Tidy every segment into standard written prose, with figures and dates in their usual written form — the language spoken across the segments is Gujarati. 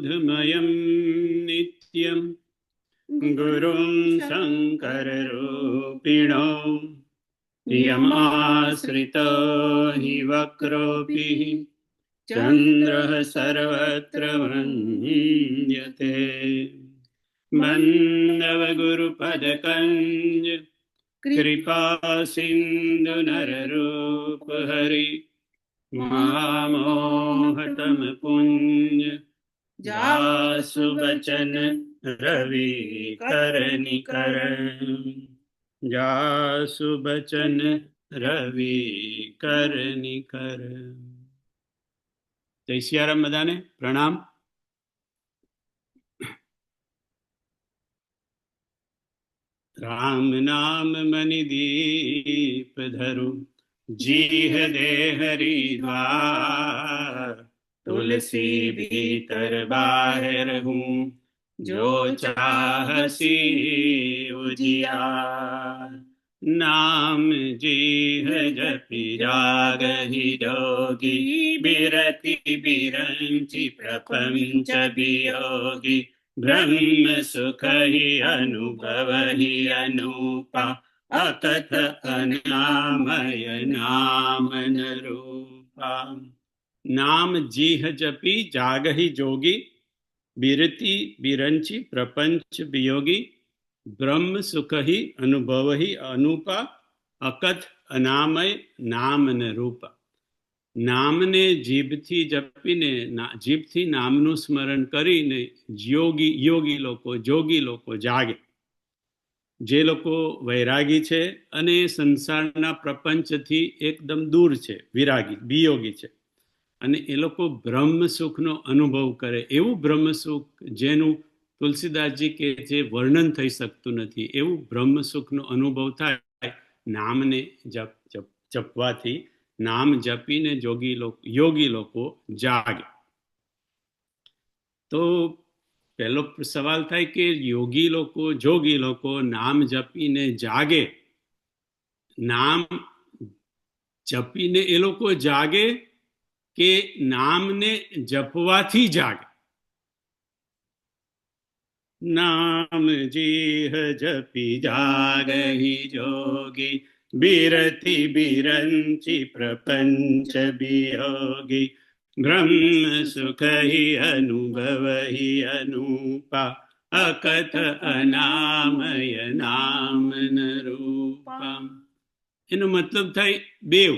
ज्ञानबोधमयं नित्यं गुरुं शङ्कररूपिणो यमाश्रितो हि वक्रोऽपि चन्द्रः सर्वत्र वन्द्यते। मन्दवगुरुपदकञ्ज कृपा सिन्धु नररूप हरि महामोहतमपुञ्ज जासु बचन रवि कर निकर जासु बचन रवि कर निकर। जय सियाराम बधाने प्रणाम। राम नाम मनि दीप धरु जीह दे हरिद्वार। तुलसी भीतर बाहर हूँ जो चाहसी उजियार। नाम जीह जपि जागहि जोगी बिरति बिरंचि प्रपंच वियोगी। ब्रह्म सुख ही अनुभव ही अनूपा अकथ अनामय नाम न रूपा। नाम जीह जपी जागहि जोगी बिरति बिरंचि प्रपंच वियोगी। ब्रह्म सुख ही अनुभव ही अनूपा अकथ अनामय नाम न रूपा। નામને જીભથી જપીને જીભથી નામનું સ્મરણ કરીને યોગી લોકો જોગી લોકો જાગે. જે લોકો વૈરાગી છે અને સંસારના પ્રપંચથી એકદમ દૂર છે, વિરાગી વિયોગી છે, અને એ લોકો બ્રહ્મ સુખનો અનુભવ કરે. એવું બ્રહ્મ સુખ જેનું તુલસીદાસજી કે જે વર્ણન થઈ શકતું નથી, એવું બ્રહ્મ સુખનો અનુભવ થાય નામને જપવાથી. નામ જપીને યોગી લોકો જાગે. તો પહેલો સવાલ થાય કે યોગી લોકો જોગી લોકો નામ જપીને જાગે. નામ જપીને એ લોકો જાગે કે નામને જપવાથી જાગે? નામ જીહ જપી જાગહી જોગી बिरति बिरंचि प्रपंच वियोगी। ब्रह्म सुख ही अनुभव ही अनूपा अकथ अनामय नाम न रूपा. એનો મતલબ થાય બેવ.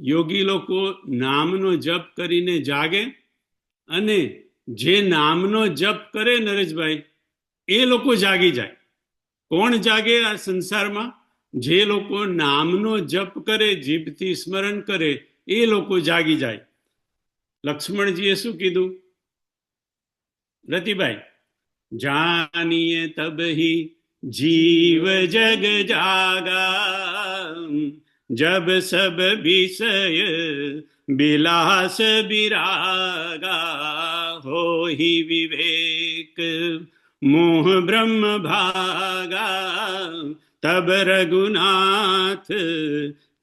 યોગી લોકો નામનો જપ કરીને જાગે, અને જે નામનો જપ કરે નરેશભાઈ, એ લોકો જાગી જાય. કોણ જાગે આ સંસારમાં? જે લોકો નામનો જપ કરે, જીભથી સ્મરણ કરે, એ લોકો જાગી જાય. લક્ષ્મણજીએ શું કીધું રતિભાઈ? જાનીએ તબહી જીવ જગ જાગા, જબ સબ વિષય બિલાસ બિરાગા. હોહિ વિવેક મોહ બ્રહ્મ ભાગા, તબ રઘુનાથ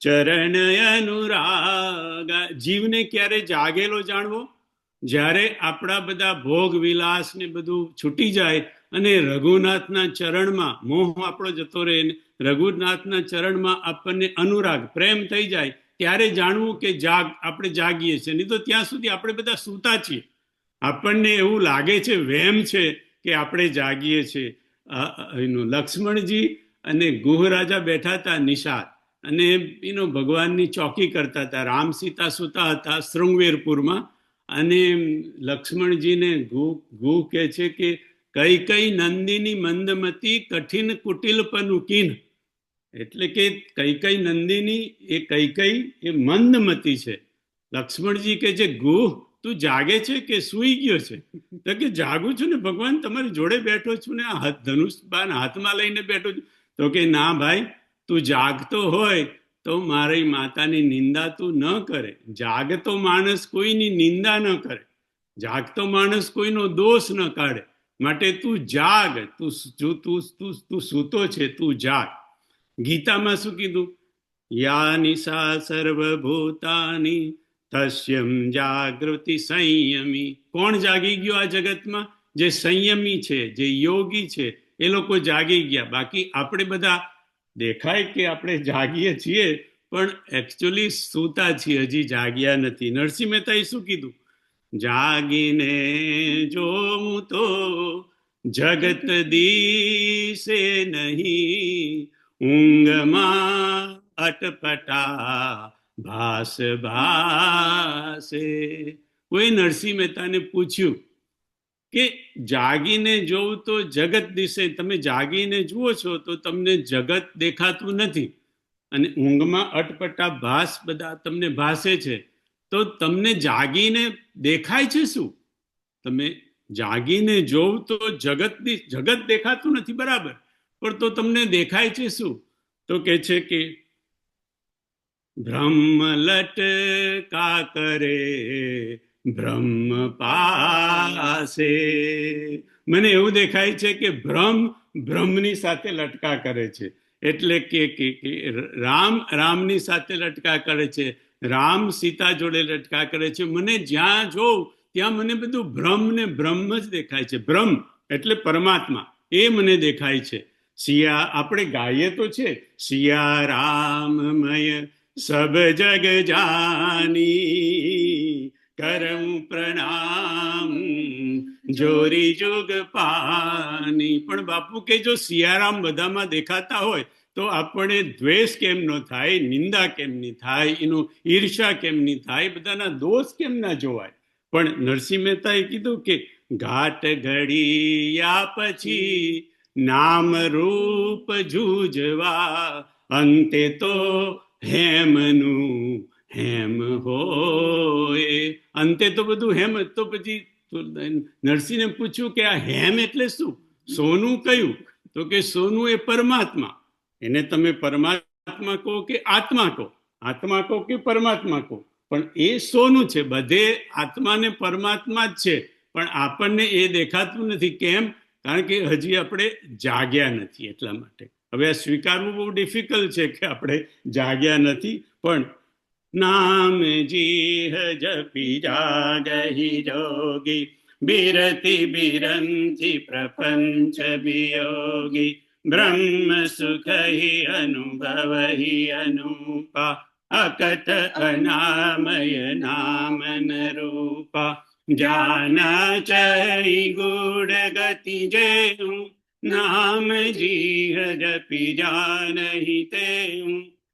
ચરણ અનુરાગા. જીવને ક્યારે જાગેલો જાણવો? જ્યારે આપણા બધા ભોગ વિલાસ ને બધું છૂટી જાય અને રઘુનાથના ચરણમાં મોહ આપણો જતો રહે, રઘુનાથના ચરણમાં આપણને અનુરાગ પ્રેમ થઈ જાય, ત્યારે જાણવું કે આપણે જાગીએ છીએ. નહીં તો ત્યાં સુધી આપણે બધા સૂતા છીએ. આપણને એવું લાગે છે, વહેમ છે કે આપણે જાગીએ છીએ. લક્ષ્મણજી અને ગુહ રાજા બેઠા હતા નિષાદ, અને ભગવાનની ચોકી કરતા હતા. રામ સીતા સૂતા હતા શૃંગવેરપુરમાં, અને લક્ષ્મણજીને ગુહ કહે છે કે કઈ કઈ નંદિની મંદમતી કઠિન કુટિલ પનુકીન. એટલે કે કઈ કઈ નંદિની એ કઈ કઈ એ મંદમતી છે. લક્ષ્મણજી કહે છે, ગુહ તું જાગે છે કે સૂઈ ગયો છે? તો કે જાગું છું ને ભગવાન, તમારી જોડે બેઠો છું ને આ ધનુષ બાણ હાથમાં લઈને બેઠો છું. તો કે ના ભાઈ, તું જાગતો હોય તો મારી માતાની નિંદા તું ન કરે. જાગતો માણસ કોઈની નિંદા ન કરે, જાગતો માણસ કોઈનો દોષ ન કાઢે. માટે તું જાગ, તું સૂતો છે, તું જાગ. ગીતામાં શું કીધું? યા નિશા સર્વભૂતાની તસ્યમ જાગૃતિ સંયમી. કોણ જાગી ગયો આ જગતમાં? જે સંયમી છે, જે યોગી છે, એ લોકો જાગી ગયા. બાકી આપણે બધા દેખાય કે આપણે જાગીએ છીએ, પણ એકચ્યુઅલી સૂતા છીએ, હજી જાગ્યા નથી. નરસિંહ મહેતાએ શું કીધું? જાગીને જોઉં તો જગત દિશે નહીં, ઊંઘમાં અટપટા ભાસ ભાસે. કોઈ નરસિંહ મહેતાને પૂછ્યું કે જાગીને જોઉં તો જગત દિશે, તમે જાગીને જુઓ છો તો તમને જગત દેખાતું નથી, અને ઊંઘમાં અટપટા ભાસ બધા તમને ભાસે છે, તો તમને જાગીને દેખાય છે શું? તમે જાગીને જોવ તો જગત દેખાતું નથી, બરાબર, પણ તો તમને દેખાય છે શું? તો કે છે કે બ્રહ્મ લટકા કરે બ્રહ્મ પાસે. મને એવું દેખાય છે કે બ્રહ્મની સાથે લટકા કરે છે. એટલે કે રામ રામની સાથે લટકા કરે છે, રામ સીતા જોડે લટકા કરે છે. મને જ્યાં જોઉં ત્યાં મને બધું બ્રહ્મ ને બ્રહ્મ જ દેખાય છે. બ્રહ્મ એટલે પરમાત્મા, એ મને દેખાય છે. સિયા આપણે ગાઈએ તો છે, સિયા રામમય સબ જગ જાની, કરમ પ્રણામ જોરી જુગ પાની. પણ બાપુ કે જો સિયારામ બધામાં દેખાતા હોય તો આપણે દ્વેષ કેમ ન થાય, નિંદા કેમ નહીં થાય, એનો ઈર્ષા કેમ નહીં થાય, બધાના દોષ કેમ ના જોવાય? પણ નરસિંહ મહેતાએ કીધું કે ઘાટ ઘડિયા પછી નામ રૂપ જૂજવા, અંતે તો હેમનું હેમ હોય. અંતે તો બધું હેમ. તો પછી નરસિંહને પૂછ્યું કે આ હેમ એટલે શું? સોનું કયું? તો કે સોનું એ પરમાત્મા. એને તમે પરમાત્મા કહો કે આત્મા કહો, આત્મા કહો કે પરમાત્મા કહો, પણ એ સોનું છે. બધે આત્મા ને પરમાત્મા જ છે, પણ આપણને એ દેખાતું નથી. કેમ? કારણ કે હજી આપણે જાગ્યા નથી, એટલા માટે. હવે આ સ્વીકારવું બહુ ડિફિકલ્ટ છે કે આપણે જાગ્યા નથી. પણ નામ જી જપી જાગહી જોગી, બિરતિ બિરંતી પ્રપંચ વિયોગી, બ્રહ્મ સુખહી અનુભવહી અનુપા, અકટ અનામય નામન રૂપા. જાના ચઈ ગુડ ગતિ જેઉં, નામ જીહ જપી જાનહી તેઉં,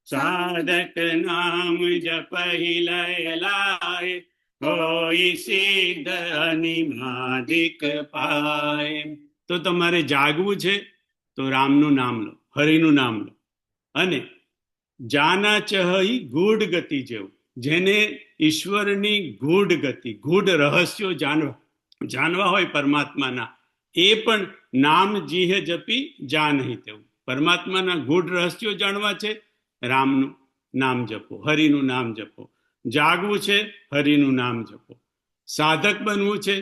સાધક નામ જપહી લય લાય, કોઈ સિદ્ધ અનિમાદિક પાય. તો તમારે જાગવું છે તો રામનું નામ લો, હરિનું નામ લો. અને જાના ચહી ગૂઢ ગતિ જેવું, જેને ઈશ્વરની ગૂઢ ગતિ, ગૂઢ રહસ્યો જાણવા હોય પરમાત્માના, એ પણ નામ જીહ જપી જા નહીં તેવું. પરમાત્માના ગૂઢ રહસ્યો જાણવા છે, રામનું નામ જપો, હરિનું નામ જપો. જાગવું છે, હરિનું નામ જપો. સાધક બનવું છે,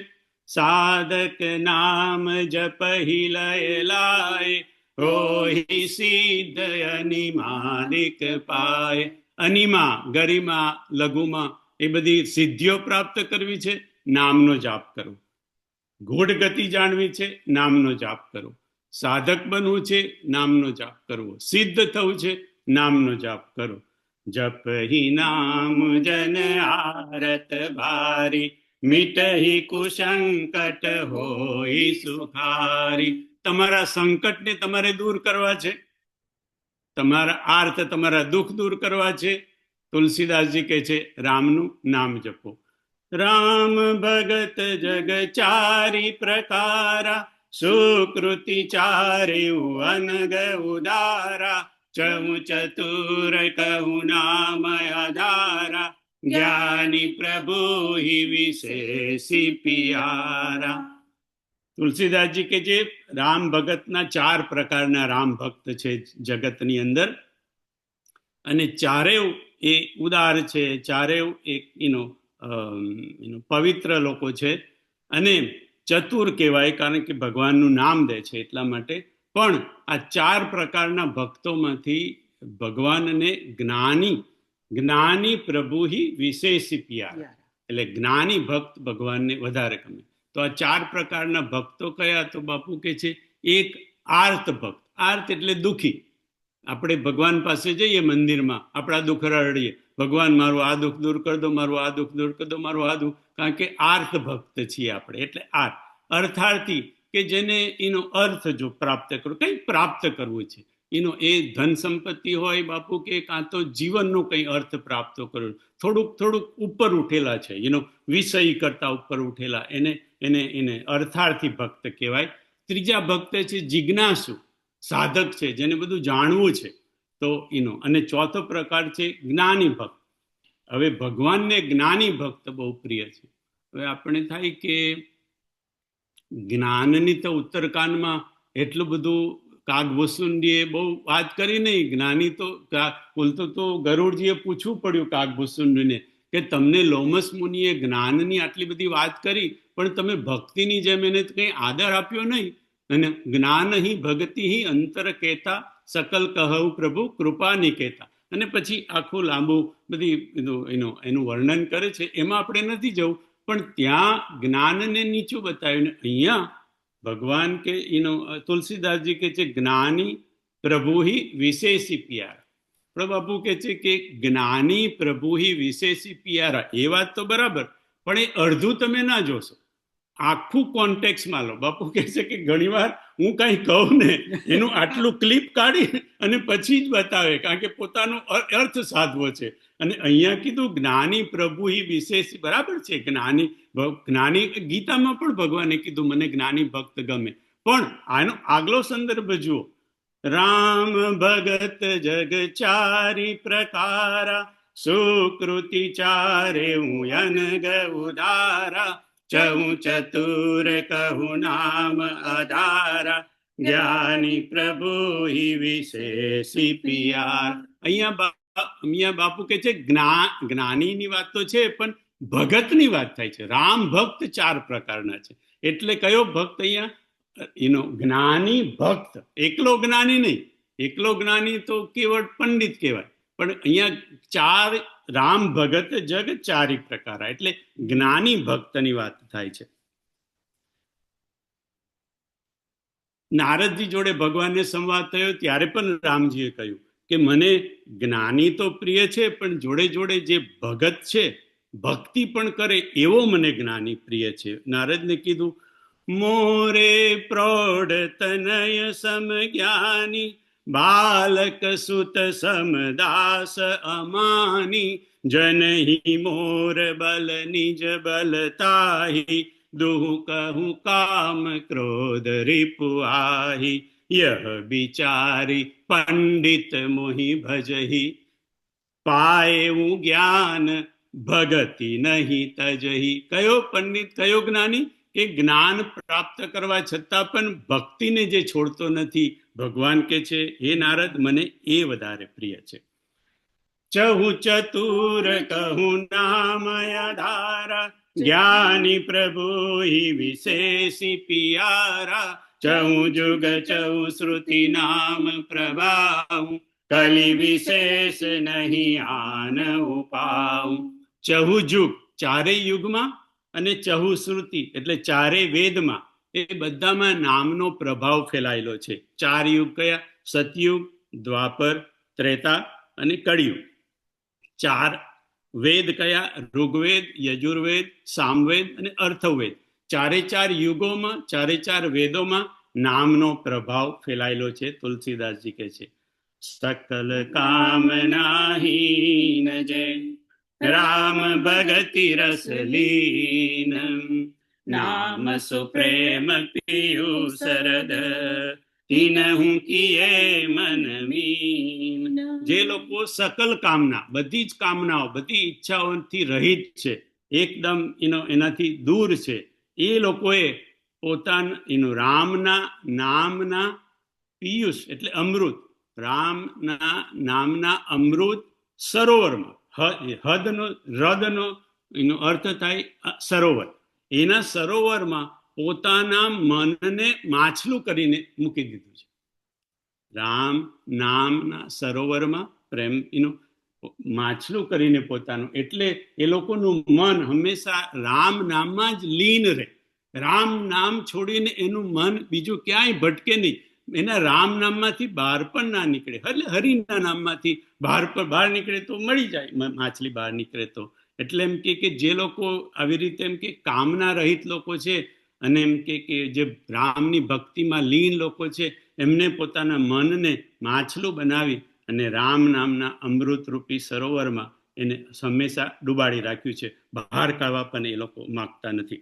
સાધક નામ જપહી લય લાય, હોઈ સિદ્ધ અનિમાદિક પાય. અનિમા, ગરિમા, લઘુમાં એ બધી સિદ્ધિઓ પ્રાપ્ત કરવી છે, નામનો જાપ કરો. ગૂઢ ગતિ જાણવી છે, નામનો જાપ કરો. સાધક બનવું છે, નામનો જાપ કરવો. સિદ્ધ થવું છે, નામનો જાપ કરો. જપહી નામ જન આરત ભારી, મિટહી કુસંકટ હોઈ સુખારી. તમારા સંકટને તમારે દૂર કરવા છે, તમારા આર્થ, તમારા દુઃખ દૂર કરવા છે. તુલસીદાસજી કહે છે રામનું નામ જપો. રામ ભગત જગ ચારી પ્રકારા, સુકૃતિ ચાર્યું અનગ ઉદારા, ચૌ ચતુર કહું નામ આધારા, જ્ઞાની પ્રભુ હિ વિશેષી પિયારા. તુલસીદાસજી કે જે રામ ભગતના 4 પ્રકારના રામ ભક્ત છે જગતની અંદર, અને ચારેય એ ઉદાર છે, ચારેય એક પવિત્ર લોકો છે, અને ચતુર કહેવાય કારણ કે ભગવાનનું નામ દે છે એટલા માટે. પણ આ 4 પ્રકારના ભક્તોમાંથી ભગવાનને જ્ઞાની જ્ઞાની પ્રભુ હિ વિશેષી પિયારા, એટલે જ્ઞાની ભક્ત ભગવાનને વધારે ગમે. તો આ 4 પ્રકારના ભક્તો કયા? તો બાપુ કે છે એક આર્ત ભક્ત. આર્ત એટલે દુખી. આપણે ભગવાન પાસે જઈએ મંદિરમાં, આપણા દુઃખ રડીએ, ભગવાન મારું આ દુઃખ દૂર કરી દો, મારું આ દુઃખ દૂર કરી દો, મારું આ દુઃખ. કારણ કે આર્ત ભક્ત છીએ આપણે. એટલે આર્ત. અર્થાર્થી કે જેને એનો અર્થ જો પ્રાપ્ત કરવો, કંઈ પ્રાપ્ત કરવું છે, એનો એ ધન સંપત્તિ હોય બાપુ, કે કાં તો જીવનનો કંઈ અર્થ પ્રાપ્ત કરવો, થોડુંક ઉપર ઉઠેલા છે, વિષય કરતા ઉપર ઉઠેલા, એને અર્થાર્થી ભક્ત કહેવાય. ત્રીજા ભક્ત છે જિજ્ઞાસુ, સાધક છે, જેને બધું જાણવું છે, તો એનો. અને ચોથો પ્રકાર છે જ્ઞાની ભક્ત. હવે ભગવાનને જ્ઞાની ભક્ત બહુ પ્રિય છે. હવે આપણે થાય કે જ્ઞાનની તો ઉત્તરકાંડમાં એટલું બધું કાગભૂષુંડીએ બહુ વાત કરી નહીં. જ્ઞાની તો બોલતો તો ગરુડજીએ પૂછવું પડ્યું કાગભૂષુંડીને કે તમને લોમસ મુનિએ જ્ઞાનની આટલી બધી વાત કરી, પણ તમે ભક્તિની જેમ એને કંઈ આદર આપ્યો નહીં. અને જ્ઞાન હિ ભક્તિ હિ અંતર કહેતા, સકલ કહું પ્રભુ કૃપા નિકેતા. અને પછી આખું લાંબુ બધી એનું વર્ણન કરે છે, એમાં આપણે નથી જવું. પણ ત્યાં જ્ઞાનને નીચું બતાવ્યું. ને અહીંયા ભગવાન કે તુલસીદાસજી કે છે જ્ઞાની પ્રભુ હિ વિશેષી પિયારા. પ્રભુ કે છે કે જ્ઞાની પ્રભુ હિ વિશેષી પિયારા. એ વાત તો બરાબર, પણ એ અડધું તમે ના જોશો, આખું કોન્ટેક્સમાં લો. બાપુ કહે છે કે ઘણીવાર હું કઈ કહું ને એનું આટલું ક્લિપ કાઢી અને પછી જ બતાવે, કારણ કે પોતાનો અર્થ સાધવો છે. અને અહીંયા કીધું જ્ઞાની પ્રભુ હિ વિશેષ, બરાબર છે. જ્ઞાની ગીતામાં પણ ભગવાને કીધું મને જ્ઞાની ભક્ત ગમે. પણ આનો આગલો સંદર્ભ જુઓ. રામ ભગત જગ ચારી પ્રકારા, સુકૃતિ ચારે હું અનગ ઉદારા, ચહું ચતુર કહું નામ આધારા, જ્ઞાની પ્રભુ હિ વિશેષી પિયાર. અહીંયા બાપુ કે છે જ્ઞાનીની વાત તો છે, પણ ભગતની વાત થાય છે. રામ ભક્ત 4 પ્રકારના છે. એટલે કયો ભક્ત અહીંયા? જ્ઞાની ભક્ત. એકલો જ્ઞાની નહીં. એકલો જ્ઞાની તો કેવળ પંડિત કહેવાય. પણ અહીંયા 4 રામ ભગત જગ ચારી પ્રકાર, એટલે જ્ઞાની ભક્તની વાત થાય છે. નારદજી જોડે ભગવાનને સંવાદ થયો ત્યારે પણ રામજીએ કહ્યું કે મને જ્ઞાની તો પ્રિય છે, પણ જોડે જોડે જે ભગત છે, ભક્તિ પણ કરે એવો મને જ્ઞાની પ્રિય છે. નારદને કીધું મોરે પ્રૌઢ તનય સમ જ્ઞાની, બાલક સુત સમદાસ અમાની, જનહી મોર બલ નિજ બલતાહી, દુહ કહું કામ ક્રોધ રિપુઆહી, યહ બિચારી પંડિત મોહી ભજહી, પાયું જ્ઞાન ભગતિ નહીં તજહી. કયો પંડિત, કયો જ્ઞાની? કે જ્ઞાન પ્રાપ્ત કરવા છતાં પણ ભક્તિને જે છોડતો નથી. ભગવાન કે છે હે નારદ, મને એ વધારે પ્રિય છે. ચહું ચતુર કહું નામ આધારા, જ્ઞાની પ્રભુ હિ વિશેષી પિયારા, ચહું જુગ ચહું શ્રુતિ નામ પ્રભાવું, કલી વિશેષ નહીં આન ઉપાવું. ચહું જુગ, 4 યુગમાં, અને ચહુ શ્રુતિ એટલે 4 વેદમાં, એ બધામાં નામનો પ્રભાવ ફેલાયેલો છે. 4 યુગ કયા? સતયુગ, દ્વાપર, ત્રેતા અને કળિયુગ. 4 વેદ કયા? ઋગ્વેદ, યજુર્વેદ, સામવેદ અને અથર્વવેદ. 4 યુગોમાં, 4 વેદોમાં નામનો પ્રભાવ ફેલાયેલો છે. તુલસીદાસજી કહે છે સકલ કામનાહીન જય, રામ ભગતિ રસ લીન, નામ સુપ્રેમ પિયુ સરદ, તીનહું કિયે મન મીન. જે લોકો સકલ કામના, બધી જ કામનાઓ, બધી ઈચ્છાઓથી રહિત છે, એકદમ એનાથી દૂર છે, એ લોકોએ પોતાના રામના નામના પિયુષ એટલે અમૃત, રામના નામના અમૃત સરોવરમાં, હૃદનો એનો અર્થ થાય સરોવર, એના સરોવરમાં પોતાના મનને માછલું કરીને મૂકી દીધું છે. રામ નામના સરોવરમાં પ્રેમ માછલું કરીને પોતાનું, એટલે એ લોકોનું મન હંમેશા રામ નામમાં જ લીન રહે. રામ નામ છોડીને એનું મન બીજું ક્યાંય ભટકે નહીં. એના રામ નામમાંથી બહાર પણ ના નીકળે. એટલે હરિના નામમાંથી બહાર નીકળે તો મળી જાય, માછલી બહાર નીકળે તો. એટલે એમ કે જે લોકો આવી રીતે એમ કે કામના રહિત લોકો છે, અને એમ કે જે રામની ભક્તિમાં લીન લોકો છે, એમને પોતાના મનને માછલું બનાવી અને રામ નામના અમૃતરૂપી સરોવરમાં એને હંમેશા ડુબાડી રાખ્યું છે. બહાર કાઢવા પણ એ લોકો માંગતા નથી.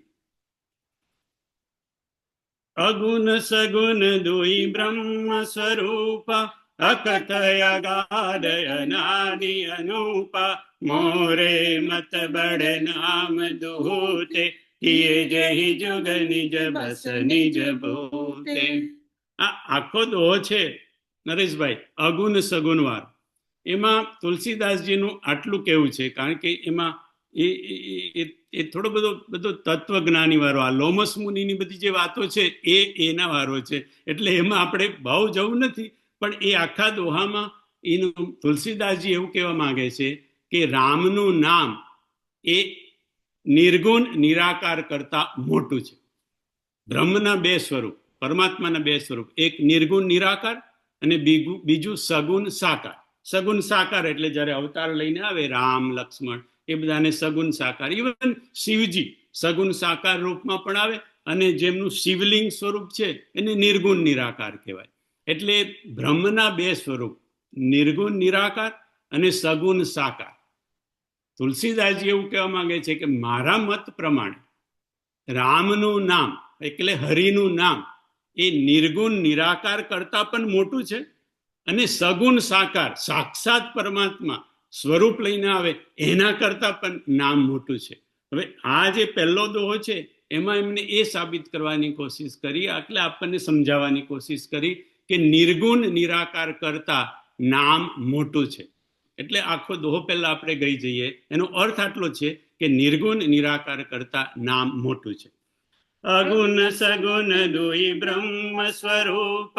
અગુણ સગુણ દુઈ બ્રહ્મ સ્વરૂપ, અકથય ગાદય નાદિ અનુપા, મોરે મત બડ નામ દુહતે, કિએ જહી જુગ નિજ બસ નિજ ભૂતે. આ આખો દોહો છે નરેશભાઈ અગુણ સગુણ વાર. એમાં તુલસીદાસજીનું આટલું કેવું છે, કારણ કે એમાં એ થોડો બધો તત્વજ્ઞાની વાળો, આ લોમસ મુનિની બધી જે વાતો છે એના વારો છે. એટલે એમાં આપણે બહુ જવું નથી, પણ એ આખા દોહામાં એનું તુલસીદાસજી એવું કહેવા માંગે છે કે રામનું નામ એ નિર્ગુણ નિરાકાર કરતા મોટું છે. બ્રહ્મના બે સ્વરૂપ, પરમાત્માના બે સ્વરૂપ, એક નિર્ગુણ નિરાકાર અને બીજું સગુણ સાકાર. સગુણ સાકાર એટલે જયારે અવતાર લઈને આવે રામ લક્ષ્મણ, એ બધાને સગુણ સાકાર. ઇવન શિવજી સગુણ સાકાર રૂપમાં પણ આવે, અને જેમનું શિવલિંગ સ્વરૂપ છે એને નિર્ગુણ નિરાકાર કહેવાય. એટલે બ્રહ્મના બે સ્વરૂપ, નિર્ગુણ નિરાકાર અને સગુણ સાકાર. તુલસીદાસજી એવું કહેવા માંગે છે કે મારા મત પ્રમાણે રામનું નામ એટલે હરિનું નામ એ નિર્ગુણ નિરાકાર કરતા પણ મોટું છે, અને સગુણ સાકાર સાક્ષાત પરમાત્મા સ્વરૂપ લઈને આવે એના કરતા પણ નામ મોટું છે. હવે આ જે પહેલો દોહો છે એમાં એમને એ સાબિત કરવાની કોશિશ કરી, એટલે આપણને સમજાવવાની કોશિશ કરી કે નિર્ગુણ નિરાકાર કરતા નામ મોટું છે. એટલે આખો દોહો પહેલા આપણે ગઈ જઈએ, એનો અર્થ આટલો છે કે નિર્ગુણ નિરાકાર કરતા નામ મોટું છે. અગુણ સગુણ દુઈ બ્રહ્મ સ્વરૂપ,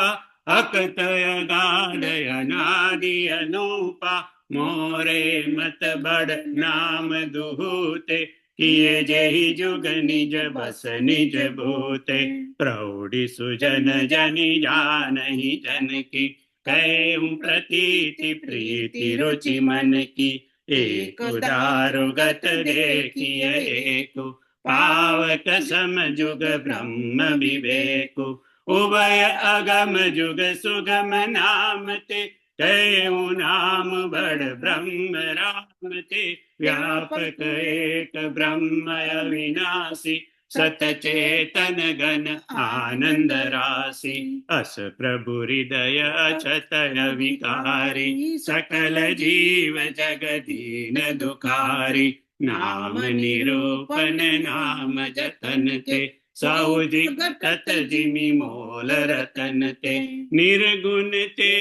અકતય ગાદય નાદિ અનુપા, મોરે મત બડ નામ દુહતે, કિએ જેહી જુગ નિજ બસ નિજ ભૂતે, પ્રૌઢી સુજન જની જાનહી જન કી, કૈહું પ્રતીતિ પ્રીતિ રુચિ મન કી, એક દારુ ગત દેખિય એકુ, પાવક સમ જુગ બ્રહ્મ વિવેકુ, ઉભય અગમ જુગ સુગમ નામ તે, કૈહું નામ બડ બ્રહ્મ રામ તે, વ્યાપક એક બ્રહ્મ અવિનાશી, સતચેતન ગન આનંદ રાશી, અસ પ્રભુ હૃદય અછતય વિકારી, સકલ જીવ જગદીન દુખારી, નામ નિરૂપન નામ જતન તે, સૌજી તત જીમી મોલ રતન તે, નિર્ગુણ તે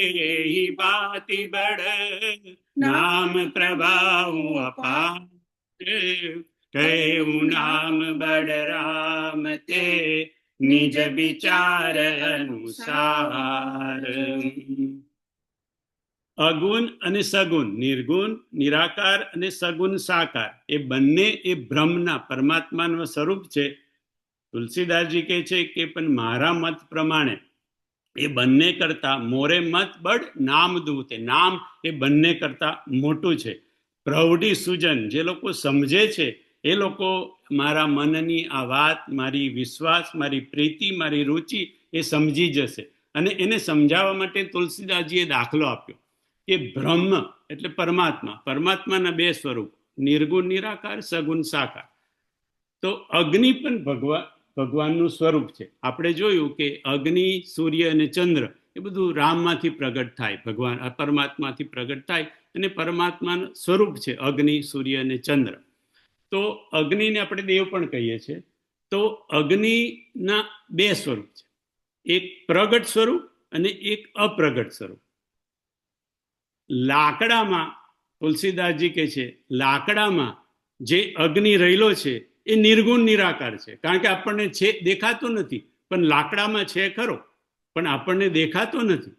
બાતિ બડ, નામ પ્રભાવ અપાર, કહેવું નામ બડ રામ તે, નિજ વિચાર અનુસાર. અગુણ અને સગુણ, નિર્ગુણ નિરાકાર અને સગુણ સાકાર, એ બંને એ બ્રહ્મના પરમાત્માનું સ્વરૂપ છે. તુલસીદાસજી કહે છે કે પણ મારા મત પ્રમાણે એ બંને કરતા મોરે મત બડ નામ દૂતે, નામ એ બંને કરતા મોટું છે. પ્રૌઢી સુજન, જે લોકો સમજે છે એ લોકો મારા મનની આ વાત, મારી વિશ્વાસ, મારી પ્રીતિ, મારી રુચિ એ સમજી જશે. અને એને સમજાવવા માટે તુલસીદાસજીએ દાખલો આપ્યો કે બ્રહ્મ એટલે પરમાત્મા, પરમાત્માના બે સ્વરૂપ, નિર્ગુણ નિરાકાર, સગુણ સાકાર. તો અગ્નિ પણ ભગવાનનું સ્વરૂપ છે. આપણે જોયું કે અગ્નિ, સૂર્ય અને ચંદ્ર એ બધું રામમાંથી પ્રગટ થાય, ભગવાન પરમાત્માથી પ્રગટ થાય, અને પરમાત્માનું સ્વરૂપ છે અગ્નિ, સૂર્ય અને ચંદ્ર. તો અગ્નિને આપણે દેવ પણ કહીએ છીએ. તો અગ્નિના બે સ્વરૂપ છે, એક પ્રગટ સ્વરૂપ અને એક અપ્રગટ સ્વરૂપ. લાકડામાં તુલસીદાસજી કહે છે લાકડામાં જે અગ્નિ રહેલો છે એ નિર્ગુણ નિરાકાર છે, કારણ કે આપણને છે દેખાતો નથી, પણ લાકડામાં છે ખરો, પણ આપણને દેખાતો નથી.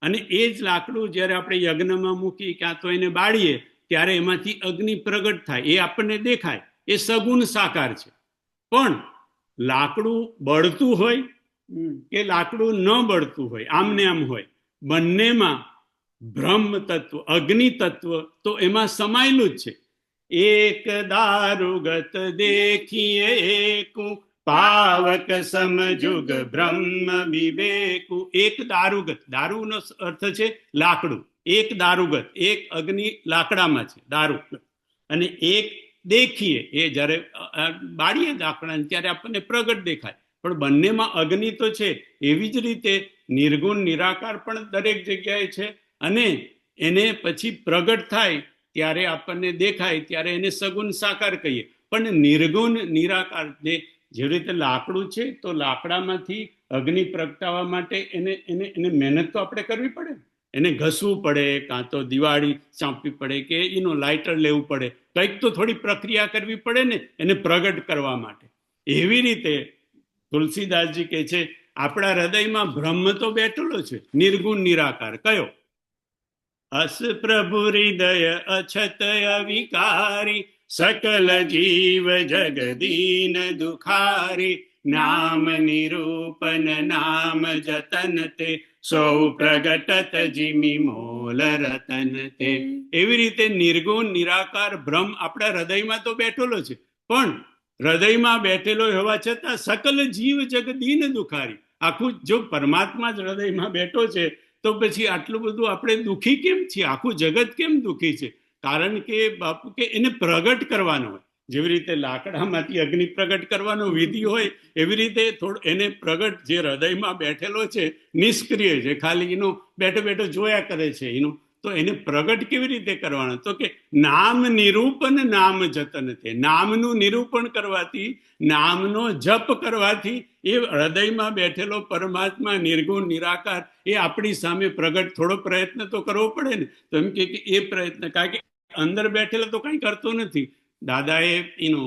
અને એ જ લાકડું જ્યારે આપણે યજ્ઞમાં મૂકી ક્યાં તો એને બાળીએ ત્યારે એમાંથી અગ્નિ પ્રગટ થાય, એ આપણને દેખાય, એ સગુણ સાકાર છે. પણ લાકડું બળતું હોય કે લાકડું ન બળતું હોય, આમને આમ હોય, બંનેમાં બ્રહ્મ તત્વ, અગ્નિ તત્વ તો એમાં સમાયેલું જ છે. એક દારુગત દેખીએ એકું, પાવક સમજુગ બ્રહ્મ વિવેકુ. એક દારુગત, દારૂનો અર્થ છે લાકડું, એક દારુગત, એક અગ્નિ લાકડામાં છે દારૂગત, અને એક દેખીએ, એ જ્યારે બાળીએ લાકડા ત્યારે આપણને પ્રગટ દેખાય, પણ બંનેમાં અગ્નિ તો છે. એવી જ રીતે નિર્ગુણ નિરાકાર પણ દરેક જગ્યાએ છે, અને એને પછી પ્રગટ થાય ત્યારે આપણને દેખાય, ત્યારે એને સગુણ સાકાર કહીએ. પણ નિર્ગુણ નિરાકાર જેવી રીતે લાકડું છે, તો લાકડામાંથી અગ્નિ પ્રગટાવવા માટે એને મહેનત તો આપણે કરવી પડે, એને ઘસવું પડે, કાં તો દિવાળી ચાંપવી પડે, કે એનું લાઇટર લેવું પડે, કંઈક તો થોડી પ્રક્રિયા કરવી પડે ને એને પ્રગટ કરવા માટે. એવી રીતે તુલસીદાસજી કહે છે આપણા હૃદયમાં બ્રહ્મ તો બેઠેલો છે, નિર્ગુણ નિરાકાર. કયો? અસ પ્રભુ હૃદય અછત અવિકારી, સકલ જીવ જગદીન દુખારી, નામ નિરૂપન નામ જતન તે, સૌ પ્રગટત જીમી મોલ રતન તે. એવી રીતે નિર્ગુણ નિરાકાર બ્રહ્મ આપણા હૃદયમાં તો બેઠેલો છે, પણ હૃદયમાં બેઠેલો હોવા છતાં સકલ જીવ જગદીન દુખારી. આખું જો પરમાત્મા જ હૃદયમાં બેઠો છે તો પછી આટલું બધું આપણે દુઃખી કેમ છીએ? આખું જગત કેમ દુઃખી છે? કારણ કે બાપુ કે એને પ્રગટ કરવાનો હોય. જેવી રીતે લાકડામાંથી અગ્નિ પ્રગટ કરવાનો વિધિ હોય, એવી રીતે થોડું એને પ્રગટ, જે હૃદયમાં બેઠેલો છે નિષ્ક્રિય છે, ખાલી એનો બેઠો બેઠો જોયા કરે છે એનું, તો એને પ્રગટ કેવી રીતે કરવાનો? તો કે નામ નિરૂપણ નામ જતન છે. નામનું નિરૂપણ કરવાથી, નામનો જપ કરવાથી એ હૃદયમાં બેઠેલો પરમાત્મા નિર્ગુણ નિરાકાર એ આપણી સામે પ્રગટ. થોડો પ્રયત્ન તો કરવો પડે ને. તો એમ કે એ પ્રયત્ન, કારણ કે અંદર બેઠેલો તો કંઈ કરતો નથી. દાદાએ એનું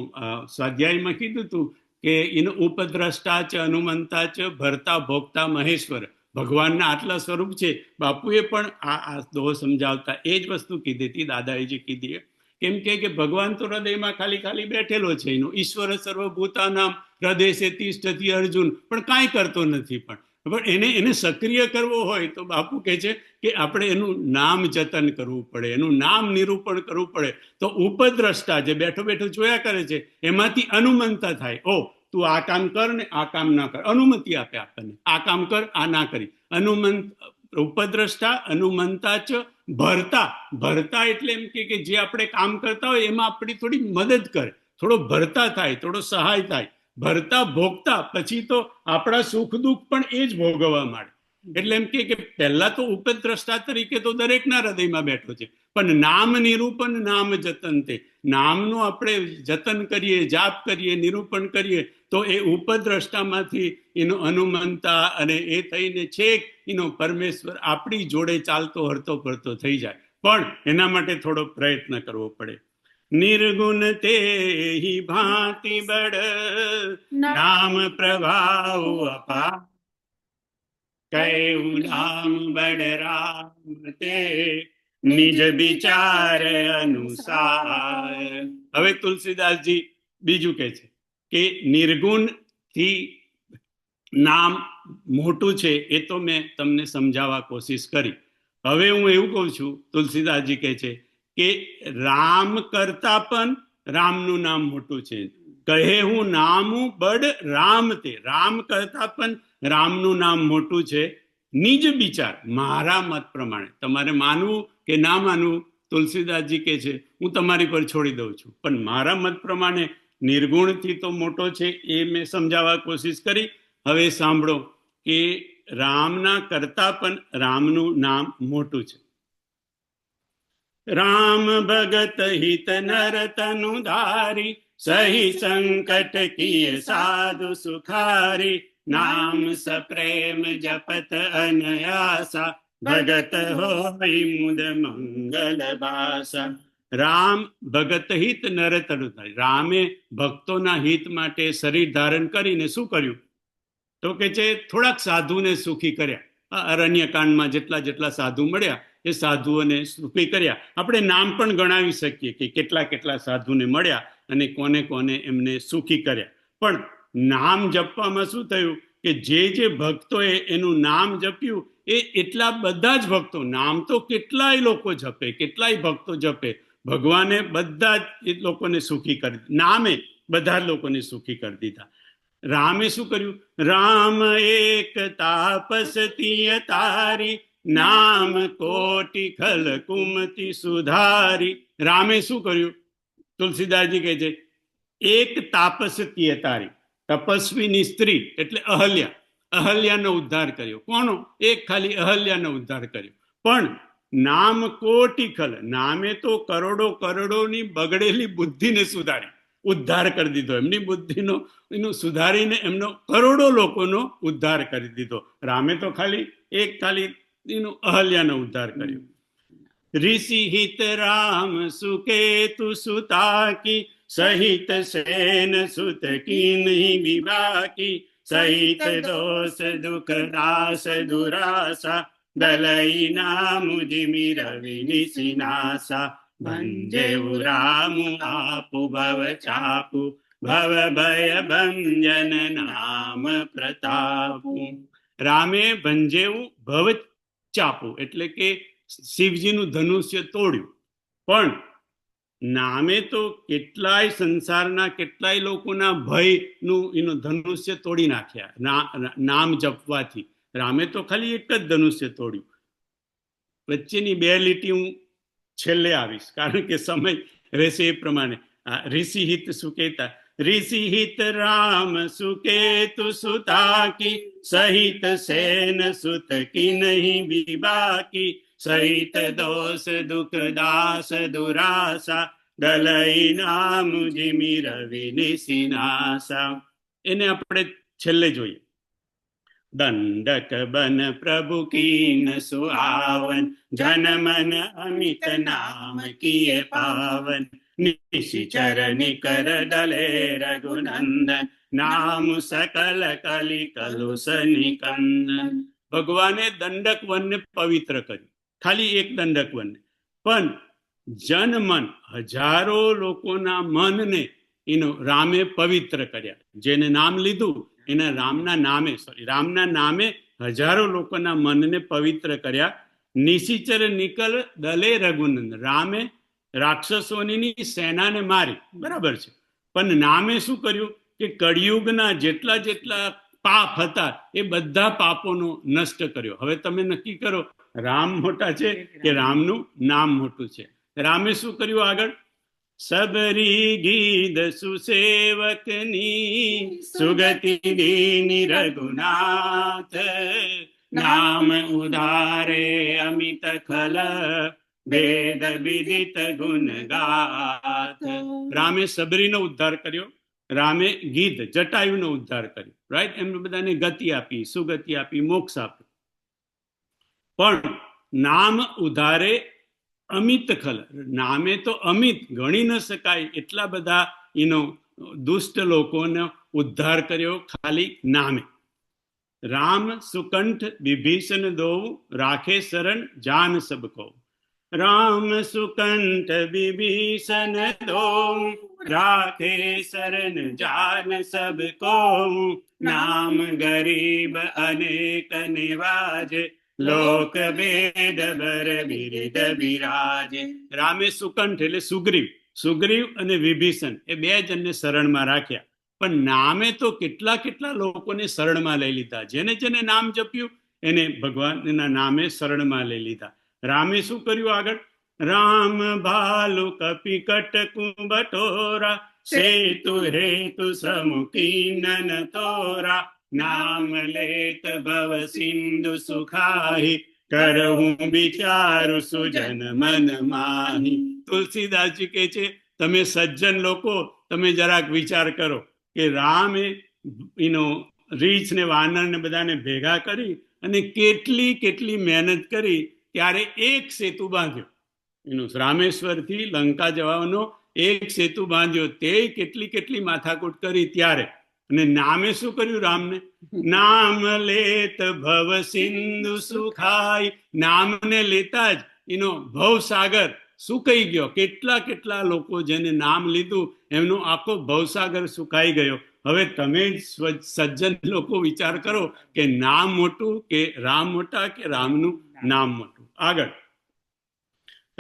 સ્વાધ્યાયમાં કીધું હતું કે એનું ઉપદ્રષ્ટા ચ હનુમંતા ચ ભરતા ભોગતા મહેશ્વર. ભગવાનના આટલા સ્વરૂપ છે. બાપુએ પણ આ દોહો સમજાવતા એ જ વસ્તુ કીધી હતી, દાદાએ જે કીધી. કેમ કે ભગવાન તો હૃદયમાં ખાલી બેઠેલો છે. એનો ઈશ્વર સર્વભૂતાનામ હૃદય સે તિષ્ઠતિ અર્જુન, પણ કાંઈ કરતો નથી. પણ એને સક્રિય કરવો હોય તો બાપુ કહે છે કે આપણે એનું નામ જતન કરવું પડે, એનું નામ નિરૂપણ કરવું પડે. તો ઉપદ્રષ્ટા જે બેઠો બેઠો જોયા કરે છે, એમાંથી અનુમંતા થાય. ઓ તું આ કામ કર ને આ કામ ના કર, અનુમતિ આપે આપણને, આ કામ કર, આ ના કરી. ઉપદ્રષ્ટા અનુમંતા ચ ભરતા એટલે એમ કે જે આપણે કામ કરતા હોય એમાં આપણી થોડી મદદ કરે, થોડો ભરતા થાય, થોડો સહાય થાય. ભરતા ભોગતા, પછી તો આપણા સુખ દુઃખ પણ એ જ ભોગવવા માંડે. એટલે એમ કે પહેલા તો ઉપદ્રષ્ટા તરીકે તો દરેકના હૃદયમાં બેઠો છે, પણ નામ નિરૂપણ નામ જતન તે. નામનું આપણે જતન કરીએ, જાપ કરીએ, નિરૂપણ કરીએ, તો એ ઉપદ્રષ્ટામાંથી એનો અનુમંતા અને એ થઈને છેક એનો પરમેશ્વર આપણી જોડે ચાલતો હરતો ફરતો થઈ જાય. પણ એના માટે થોડો પ્રયત્ન કરવો પડે. નિર્ગુણ તે ભાંતિ બળ, નામ પ્રભાવ અપા, કયું નામ બળ રામ તે, નિજ વિચાર અનુસાર. હવે તુલસીદાસજી બીજું કહે છે કે નિર્ગુણ થી નામ મોટું છે, એ તો મેં તમને સમજાવવા કોશિશ કરી. હવે હું એવું કહું છું, તુલસીદાસજી કહે છે કે રામ કરતા પણ રામનું નામ મોટું છે. કહે હું નામું બડ રામ તે, રામ કરતા પણ રામનું નામ મોટું છે. નિજ વિચાર, મારા મત પ્રમાણે, તમારે માનવું કે ના માનવું, તુલસીદાસજી કહે છે હું તમારી પર છોડી દઉં છું, પણ મારા મત પ્રમાણે નિર્ગુણથી તો મોટો છે. એ મેં સમજાવવા કોશિશ કરી. હવે સાંભળો કે રામના કરતા પણ રામનું નામ મોટું છે. રામ ભગત હિત નર તનુ ધારી, સહી સંકટ કિય સાધુ સુખારી, નામ સપ્રેમ જપત અનયાસા, ભગત હોય મુદ મંગલ ભાષા. રામ ભગત હિત નર તનુ ધારી. રામે ભક્તોના હિત માટે શરીર ધારણ કરીને શું કર્યું? તો કે છે થોડાક સાધુને સુખી કર્યા. અરણ્યકાંડમાં જેટલા સાધુ મળ્યા એ સાધુઓને સુખી કર્યા. આપણે નામ પણ ગણાવી શકીએ કે કેટલા કેટલા સાધુને મળ્યા અને કોને કોને એમને સુખી કર્યા. પણ નામ જપવામાં શું થયું કે જે ભક્તોએ એનું નામ જપ્યું એ એટલા બધા જ ભક્તો, નામ તો કેટલાય લોકો જપે, કેટલાય ભક્તો જપે, ભગવાને બધા જ લોકોને સુખી કરી, નામે બધા લોકોને સુખી કરી દીધા. રામે શું કર્યું? રામ એક તાપસતીય તારી, નામ કોટી ખલ કુમતી સુધારી. રામે શું કર્યું? તુલસીદાસજી કહે છે એક તાપસતીય તારી, તપસ્વીની સ્ત્રી એટલે અહલ્યા, અહલ્યાનો ઉદ્ધાર કર્યો. કોનો? એક ખાલી અહલ્યાનો ઉદ્ધાર કર્યો. પણ નામ કોટી ખલ, નામે તો કરોડો કરોડોની બગડેલી બુદ્ધિને સુધારી, ઉદ્ધાર કરી દીધો. એમની બુદ્ધિનો એનું સુધારીને એમનો કરોડો લોકોનો ઉદ્ધાર કરી દીધો. રામે તો ખાલી એનું અહલ્યાનો ઉદ્ધાર કર્યો. ઋષિ હિત રામ સુકેતુ સુતાકી, સહિત સેન સુત કી વિવાકી, સહિત દોષ દુઃખ દાસ દુરાસા, દલઈ નામ જીમી રવિ નિશિનાસા. ભંજેવું રામ આપુ ભવ ચાપુ, ભવ ભય ભંજન નામ પ્રતાપુ. રામે ભંજેવું ભવ ચાપુ એટલે કે શિવજીનું ધનુષ્ય તોડ્યું. પણ નામે તો કેટલાય સંસારના કેટલાય લોકોના ભયનું એનું ધનુષ્ય તોડી નાખ્યા નામ જપવાથી. રામે તો ખાલી એક જ ધનુષ્ય તોડ્યું. વચ્ચેની બે લીટી હું છેલ્લે આવીશ કારણ કે સમય રહેશે એ પ્રમાણે. ઋષિ હિત સુકેતા, ऋषि हित राम सुकेतु सुताकी, सहित सेन सुत की नहीं विबाकी, सहित दोष दुख दास दुरासा, દલઈ નામ જીમી રવિ નિશિનાસા. એને આપણે છેલ્લે જોઈએ. દંડક બન પ્રભુ કીન સુહાવન, જન મન અમિત નામ કિએ પાવન, નિશિચર નિકર દલે રઘુનંદન, નામ સકલ કલિ કલુષ નિકંદન. ભગવાને દંડક વનને પવિત્ર કર્યું, ખાલી એક દંડક વનને, પણ જન મન હજારો લોકોના મનને એનો રામે પવિત્ર કર્યા. જેને નામ લીધું એના રામના નામે હજારો લોકોના મનને પવિત્ર કર્યા. નિશિચર નિકલ દલે રઘુનંદન, રામે રાક્ષસોની સેનાને મારી, બરાબર છે, પણ નામે શું કર્યું કે કળિયુગના જેટલા પાપ હતા એ બધા પાપોનો નષ્ટ કર્યો. હવે તમે નક્કી કરો રામ મોટા છે કે રામનું નામ મોટું છે. રામે શું કર્યું આગળ? સબરી ગીધ સુસેવકની, સુગતિ દીની રઘુનાથ, નામ ઉધારે અમિત ખલ, વેદ વિદિત ગુણ ગાથ. રામે સબરીનો ઉદ્ધાર કર્યો, રામે ગીધ જટાયુનો ઉદ્ધાર કર્યો, રાઈટ? એમને બધાને ગતિ આપી, સુગતિ આપી, મોક્ષ આપ્યો. પણ નામ ઉધારે અમિત ખલ, નામે તો અમિત ગણી ન શકાય એટલા બધા એનો દુષ્ટ લોકોનો ઉદ્ધાર કર્યો ખાલી નામે. રામ સુકંઠ વિભીષણ દો, રાખે શરણ જાન સબ કો. રામ સુકંઠ વિભીષણ દો, રાખે શરણ જાન સબ કો, નામ ગરીબ અનેક નિવાજે, લોક વેદ બર બિરિદ બિરાજે. રામે સુકંઠ એટલે સુગ્રીવ અને વિભીષણ એ બે જણને શરણમાં રાખ્યા. પણ નામે તો કેટલા લોકોને શરણમાં લઈ લીધા. જેને નામ જપ્યું એને ભગવાનના નામે શરણમાં લઈ લીધા. રામે શું કર્યું આગળ? રામ ભાલુ કપી કટકુ બટોરા, સેતુ હેતુ સમુખી નન તોરા, નામ લેત ભવ સિંધુ સુખાહી, કરહું વિચારું સુજન મન માહી. તુલસીદાસજી કહે છે તમે સજ્જન લોકો તમે જરાક વિચાર કરો કે રામે રીછ ને વાનર ને બધાને ભેગા કરી અને કેટલી મહેનત કરી ત્યારે એક સેતુ બાંધ્યો. રામેશ્વરથી લંકા જવાનો એક સેતુ બાંધ્યો. તે કેટલી માથાકૂટ કરી ત્યારે અને નામે શું કર્યું રામને? નામ લેત ભવ સિંધુ સુખાય. નામને લેતા જ એનો ભવસાગર સુકાઈ ગયો. કેટલા કેટલા લોકો જેને નામ લીધું એમનો આખો ભવસાગર સુકાઈ ગયો. હવે તમે સજ્જન લોકો વિચાર કરો કે નામ મોટું કે રામ મોટા કે રામનું નામ મોટું. આગળ,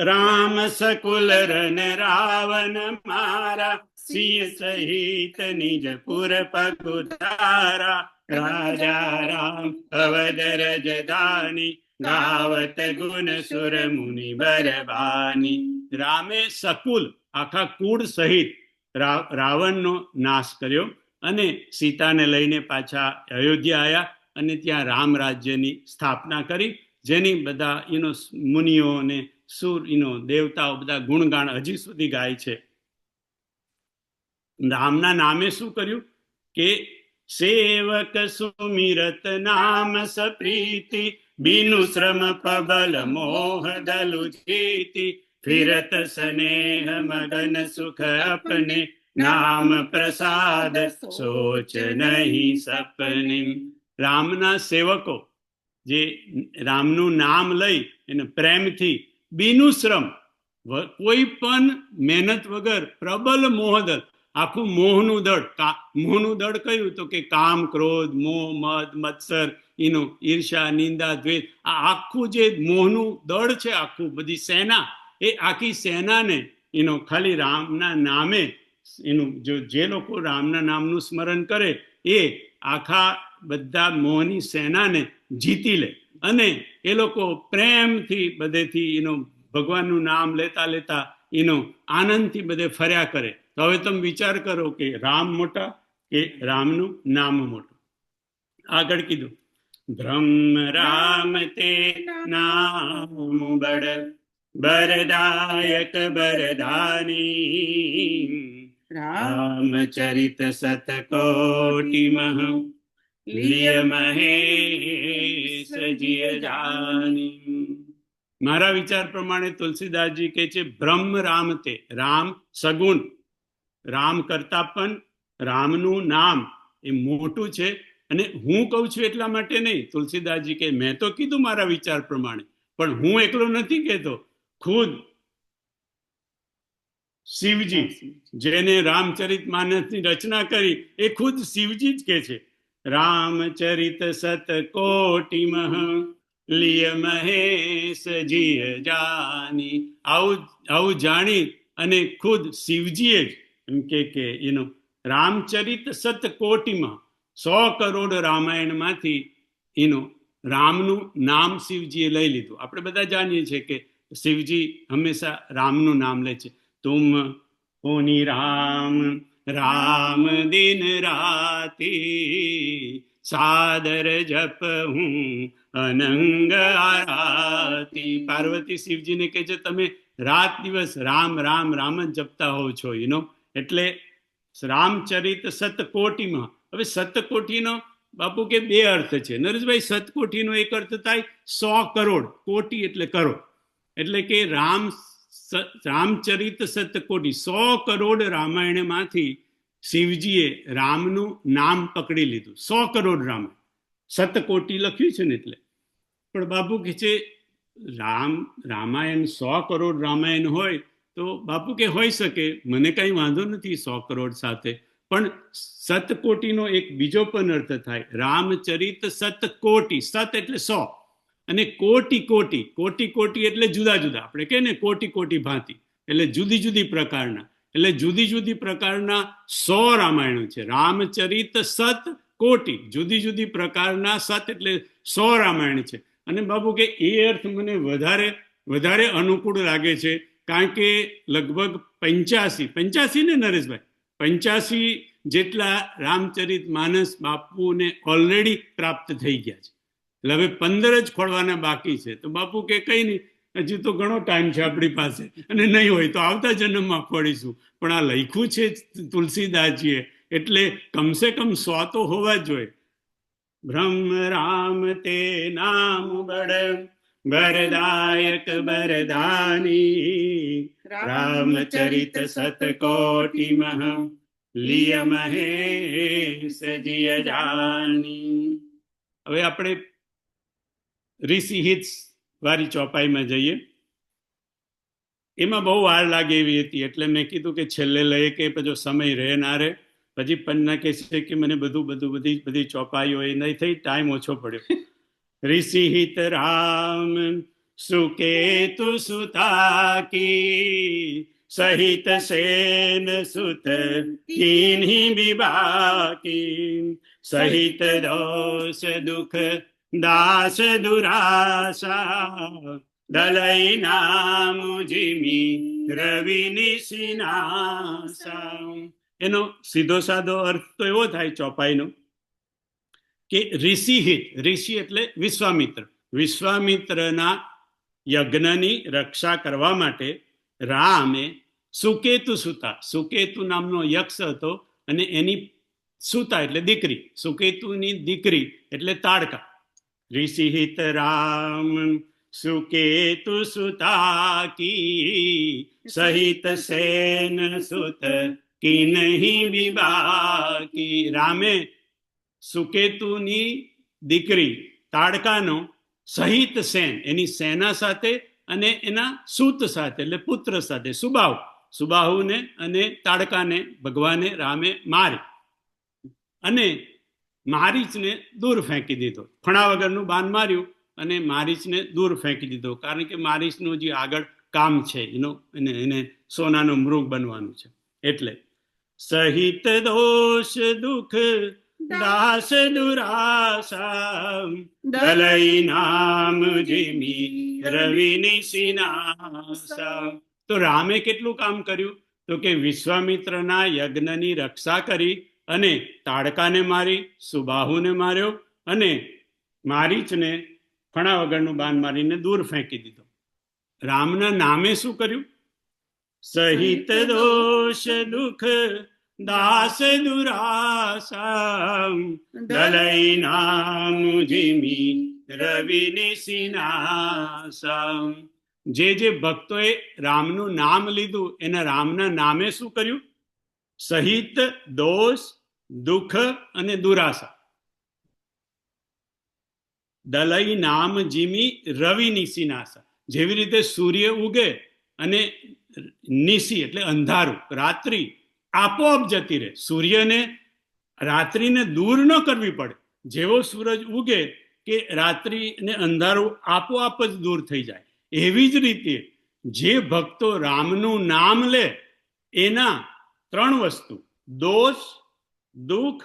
રામ સકુલ રન રાવણ મારા, સિંહ સહિત નિજ પુર પગુધારા. રાજા રામ અવધ રજધાની, ગાવત ગુણ સુર મુનિ બરબાની. રામે સકુલ આખા કુળ સહિત રાવણનો નાશ કર્યો અને સીતાને લઈને પાછા અયોધ્યા આવ્યા અને ત્યાં રામ રાજ્યની સ્થાપના કરી, જેની બધા મુનિઓ અને સુર દેવતાઓ બધા ગુણગાન હજી સુધી ગાય છે. રામના નામે શું કર્યું કે સેવક સુમિરત નામ સપ્રીતિ, બીનુ શ્રમ પ્રબલ મોહ દલુ જીતિ. ફિરત સ્નેહ મગન સુખ અપને, નામ પ્રસાદ સોચ નહીં સપને. રામના સેવકો જે રામનું નામ લઈ એને પ્રેમથી, બીનું શ્રમ કોઈ પણ મહેનત વગર, પ્રબલ મોહદલ આખું મોહનું દળ. મોહનું દળ કયું? તો કે કામ, ક્રોધ, મોહ, મદ, મત્સર, ઈર્ષા, નિંદા, દ્વેષ, આ આખું જે મોહનું દળ છે, આખું બધી સેના, એ આખી સેનાને ખાલી રામના નામે જે લોકો રામના નામનું સ્મરણ કરે એ આખા બધા મોહની સેનાને જીતી લે અને એ લોકો પ્રેમથી બધેથી ભગવાનનું નામ લેતા લેતા આનંદથી બધે ફર્યા કરે. તો હવે તમે વિચાર કરો કે રામ મોટા કે રામનું નામ મોટું. આગળ કીધું, બ્રહ્મ રામ તે નામ બળ, બરદાયક બરદાની. રામચરિત સતકોટિ મહ, લિય મહેશ જીય જાની. મારા વિચાર પ્રમાણે તુલસીદાસજી કહે છે, બ્રહ્મ રામ તે, રામ સગુણ, રામ કરતા પણ રામનું નામ એ મોટું છે. અને હું કહું છું એટલા માટે નહીં, તુલસીદાસજી કે મેં તો કીધું મારા વિચાર પ્રમાણે, પણ હું એકલો નથી કહેતો. ખુદ શિવજી, જેને રામચરિત માનસની રચના કરી, એ ખુદ શિવજી જ કે છે, રામચરિત સતકોટિ મહ, લિય મહેશ જીય જાની. આવું જાણી અને ખુદ શિવજીએ જ એમ કે રામચરિત સતકોટિમાં 100 કરોડ રામાયણમાંથી રામનું નામ શિવજીએ લઈ લીધું. આપણે બધા જાણીએ છીએ કે શિવજી હંમેશા રામનું નામ લે છે. તુમ પુનિ રામ, રામ દિન રાતી, સાદર જપ હું અનંગ આરાતી. પાર્વતી શિવજીને કહે છે, તમે રાત દિવસ રામ રામ રામ જ જપતા હોવ છો. એટલે રામચરિત સતકોટિમાં. હવે સતકોટિનો બાપુ કે 2 અર્થ છે નરેશભાઈ. સતકોટિનો એક અર્થ થાય 100 કરોડ, કોટી એટલે કરોડ, એટલે કે રામચરિત સતકોટિ 100 કરોડ રામાયણમાંથી શિવજીએ રામનું નામ પકડી લીધું. 100 કરોડ રામાયણ, સતકોટિ લખ્યું છે ને એટલે. પણ બાપુ કે છે રામાયણ 100 કરોડ રામાયણ હોય તો બાપુ કે હોઈ શકે, મને કઈ વાંધો નથી 100 કરોડ સાથે. પણ સતકોટિનો એક બીજો પણ અર્થ થાય, રામચરિત સતકોટિ. સત એટલે 100 અને કોટી કોટી, કોટી કોટી એટલે જુદા જુદા. આપણે કહે ને કોટી કોટી ભાંતિ, એટલે જુદી જુદી પ્રકારના. એટલે જુદી જુદી પ્રકારના 100 રામાયણો છે. રામચરિત સત કોટી, જુદી જુદી પ્રકારના સત એટલે 100 રામાયણ છે. અને બાબુ કે એ અર્થ મને વધારે અનુકૂળ લાગે છે, કારણ કે લગભગ 85 ને નરેશભાઈ, 85 જેટલા રામચરિત માનસ બાપુને ઓલરેડી પ્રાપ્ત થઈ ગયા છે. એટલે હવે 15 જ ખોળવાના બાકી છે. તો બાપુ કે કઈ નહીં, હજી તો ઘણો ટાઈમ છે આપણી પાસે, અને નહીં હોય તો આવતા જન્મમાં ખોડીશું. પણ આ લખ્યું છે તુલસીદાસજીએ, એટલે કમસે કમ 100 તો હોવા જ જોઈએ. બ્રહ્મ રામ તે નામ બળ, બરદાયક બરદાની. રામચરિત સતકોટિ મહ, લિય મહેશ જીય જાની. હવે આપણે ઋષિ હિત્સ વાળી ચોપાઈમાં જઈએ. એમાં બહુ વાર લાગે એવી હતી, એટલે મેં કીધું કે છેલ્લે લઈએ કે પછી સમય રહે ના રહે. પછી પન્ના કહે છે કે મને બધી ચોપાઈઓ એ નહીં થઈ, ટાઈમ ઓછો પડ્યો. ऋषि हित राम सुकेतु सुता की सहित सेन सुत कीन्ही विबाकी सहित दोष दुख दास दुरासा દલઈ નામ જીમી રવિ નિશિનાસા. એનો સીધો સાદો અર્થ તો એવો થાય ચોપાઈનો કે ઋષિહિત, ઋષિ એટલે વિશ્વામિત્ર, વિશ્વામિત્રના યજ્ઞની રક્ષા કરવા માટે રામે સુકેતુ સુતા, સુકેતુ નામનો યક્ષ હતો અને એની સુતા એટલે દીકરી, સુકેતુની દીકરી એટલે તાડકા. ઋષિહિત રામ સુકેતુ સુતા કી સહિત સેન સુત કિન્હી વિબાકી. રામે સુકેતુની દીકરી તાડકાનો સહિત સેન, એની સેના સાથે અને એના સૂત સાથે એટલે પુત્ર સાથે, સુબાહુને અને તાડકાને ભગવાને રામે મારી અને મારીચને દૂર ફેંકી દીધો. ફણા વગરનું બાણ માર્યું અને મારીચને દૂર ફેંકી દીધો, કારણ કે મારીચનું જે આગળ કામ છે એને સોનાનો મૃગ બનવાનું છે. એટલે સહિત દોષ દુઃખ દાસ દુરાસા દલઈ નામ જીમી રવિ નિશિનાસા. તો રામે કેટલું કામ કર્યું? તો કે વિશ્વામિત્રના યજ્ઞની રક્ષા કરી અને તાડકાને મારી, સુબાહુને માર્યો અને મારીચને ફણા વગરનું બાણ મારીને દૂર ફેંકી દીધો. રામના નામે શું કર્યું? સહિત દોષ દુઃખ દાસ દુરાસા દલઈ નામ જીમી રવિ નિશિનાસા. જે ભક્તોએ રામનું નામ લીધું એના રામના નામે શું કર્યું? સહિત દોષ દુઃખ અને દુરાસા. દલઈ નામ જીમી રવિ નિશિનાસા. જેવી રીતે સૂર્ય ઉગે અને નિશી એટલે અંધારું, રાત્રિ આપોઆપ જતી રહે, સૂર્યને રાત્રિને દૂર ન કરવી પડે. જેવો સૂરજ ઉગે કે રાત્રિ ને અંધારું આપોઆપ જ દૂર થઈ જાય. એવી જ રીતે જે ભક્તો રામનું નામ લે એના ત્રણ વસ્તુ, દોષ દુઃખ